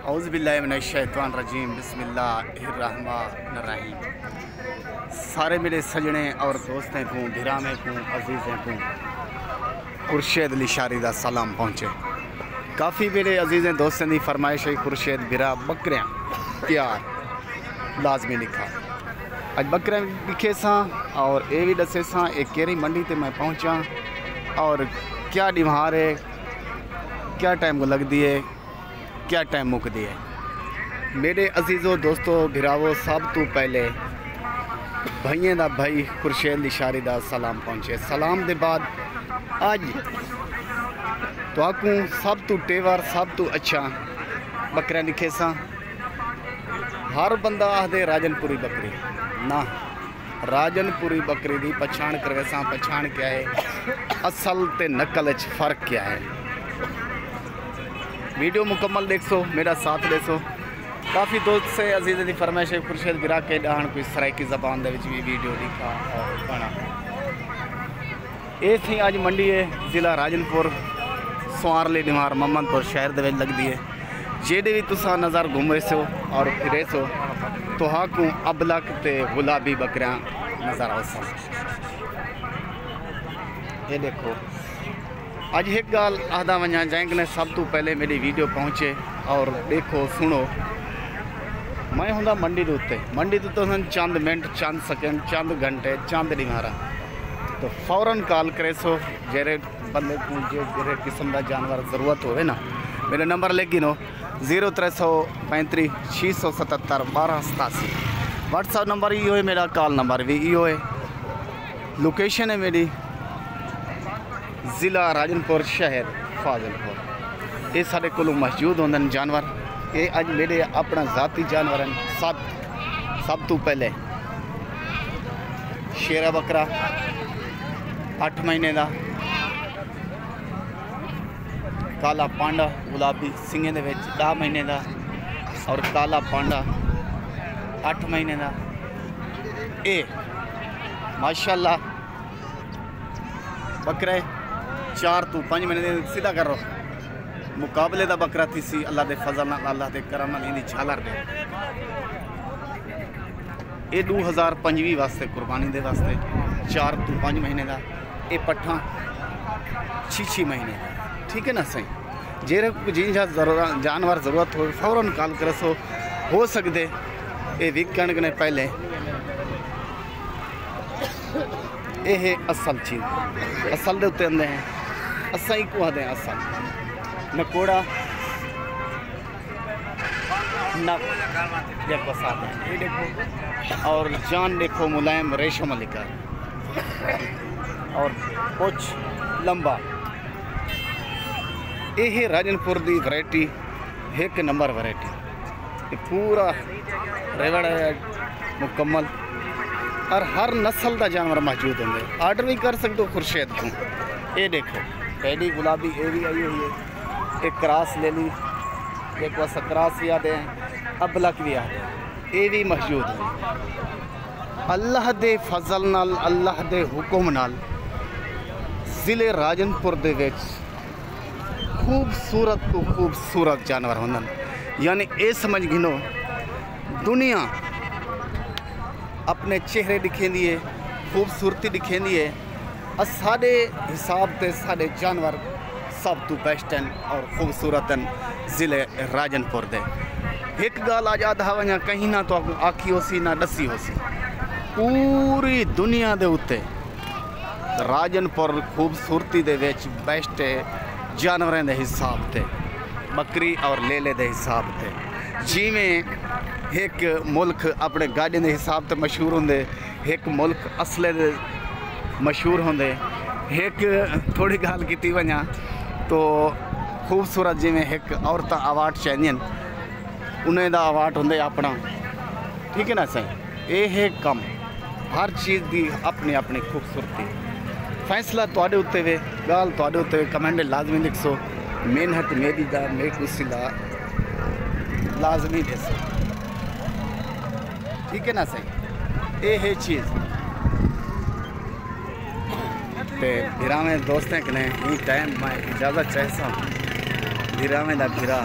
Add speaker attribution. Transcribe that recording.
Speaker 1: औज़ुबिल्लाहिमिनश्शैतानिर्रजीम बिस्मिल्लाहिर्रहमानिर्रहीम। सारे मेरे सजने और दोस्तें को, भिरामे को, अजीज़ें को खुर्शीद लिशारी दा सलाम पहुँचे। काफ़ी मेरे अजीज़ें दोस्तों की फरमाइश है खुर्शीद भिरा बकरियाँ प्यार लाजमी लिखा। अज बकरियाँ लिखे सां और ये भी दसे सां एक केरी मंडी ते मैं पहुँचा और क्या डिमार है, क्या टाइम को लगती है, क्या टाइम मुकदी है। मेरे अजीज़ों दोस्तों भिरावो सब तो पहले भाइयों का भाई खुर्शीद लिशारी दा सलाम पहुँचे। सलाम के बाद अज तो सब तो टेवर सब तो अच्छा बकरियाँ लिखे सां। हर बंदा आखदे राजनपुरी बकरी ना, राजनपुरी बकरी की पछाण करे सां। पछाण क्या है, असल ते नकल च फ़र्क क्या है। वीडियो मुकम्मल देखो, मेरा साथ देसो। काफ़ी दोस्त से अजीज़ की फरमाइश है खुर्शीद भिरा के डाहन कोई सराइकी ज़बान भी वीडियो लिखा और बना। ये थी अज मंडी है ज़िला राजनपुर सुआरली निमार मोहम्मदपुर शहर के लगती है। जेडे भी तुसा नज़र घूमे सो और फिरे सो तो हाकू अबलक ते गुलाबी बकरियाँ नज़र आ सन। ये देखो अज एक गाल आदा वजा जैंकने सब तो पहले मेरी वीडियो पहुँचे और देखो सुनो। मैं होंदा मंडी के उत्ते, मंडी तो चंद मिनट, चंद सेकंड, चंद घंटे, चंद डिमारा तो फौरन कॉल करे सो जेरे बंदे को जेरे किस्म का जानवर ज़रूरत हो ना। मेरा नंबर लेकिन 0335 677 1287। व्हाट्सअप नंबर यो है, मेरा कॉल नंबर भी यो है। लोकेशन है मेरी ज़िला राजनपुर शहर फाजिलपुर। ये सारे को मौजूद होंगे जानवर। ये अज मेरे अपना ज़ाती जानवर हैं। सब तो पहले शेरा बकरा 8 महीने का, काला पांडा गुलाबी सिंगे दे विच 10 महीने का और काला पांडा 8 महीने का। ये माशाल्लाह बकरा 4 तो 5 महीने सीधा करो मुकाबले का बकरा थी सी। अल्लाह के फजल नाल, अल्लाह के करम नाल इहदी झालर दे। ये 2025 वास्ते कुर्बानी दे वास्ते 4 तो 5 महीने का। ये पट्ठा 6 महीने का। ठीक है ना सही। जेरे जिन जानवर ज़रूरत हो फौरन कॉल करे सो हो सकते ये वीकेंड ने पहले। ये है असल चीज़, असल दे उत्ते आंदे हैं असा ही को आते हैं असल नकोड़ा नक देखो साथ हैं। ये देखो और जान देखो मुलायम रेशम लिखा और कुछ लंबा। ये है राजनपुर की वैरायटी, एक नंबर वैरायटी। ये पूरा रेवड़ है मुकम्मल और हर नस्ल का जानवर मौजूद होंगे। आर्डर भी कर सकते हो खुर्शीद को। ये देखो पहली गुलाबी ये भी आई हुई है। एक क्रॉस ले ली, एक बस क्रॉस भी आते हैं, अबलक भी आते हैं। ये भी मौजूद है। अल्लाह दे फजल नाल, अल्लाह दे हुक्म नाल ज़िले राजनपुर दे विच खूबसूरत तो खूबसूरत जानवर होंगे। यानी ये समझ गिनो दुनिया अपने चेहरे दिखेंदी है, खूबसूरती दिखेंदी है। साढ़े हिसाब से साढ़े जानवर सब तो बेस्ट हैं और खूबसूरत हैं ज़िले राजनपुर दे। एक गाल आज आधा वजा कहीं ना तो आखी हो सी ना दसी हो सी। पूरी दुनिया दे उत्ते राजनपुर खूबसूरती दे विच बेस्ट है जानवरों के हिसाब से, बकरी और लेले के हिसाब से। जिमें एक मुल्क अपने गाड़ियों के हिसाब से मशहूर होंगे, एक मुल्क असले दे मशहूर होंगे। एक थोड़ी गाल की वजा तो खूबसूरत जिमें एक औरत अवार्ड चाहिए उन्हें दा अवार्ड होंगे अपना। ठीक है ना सही। ये है कम हर चीज़ की अपनी अपनी खूबसूरती। फैसला तुहाडे उत्ते वे, गाल तुहाडे उत्ते वे। कमेंट लाजमी लिखो। मेहनत मेरी दा मेरे सिला लाजमी देसो। ठीक है ना सही। ये है चीज़ ते भिरा में दोस्तें कने टाइम मैं इजाज़त चाहता हूँ। भिरा में दा भिरा